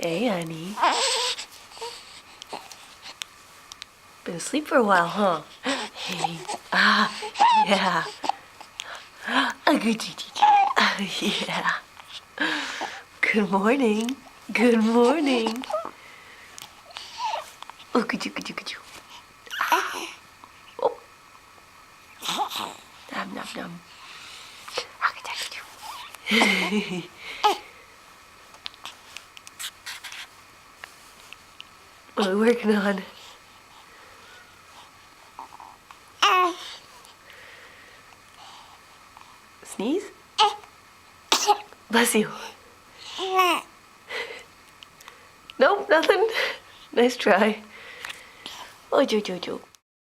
Hey, honey. Been asleep for a while, huh? Hey. Yeah. Good. Yeah. Good morning. Good morning. Oh, could you. Oh. Nom, nom, nom. What are we working on? Sneeze? Bless you. Nope, nothing. Nice try. Oh, Jojo.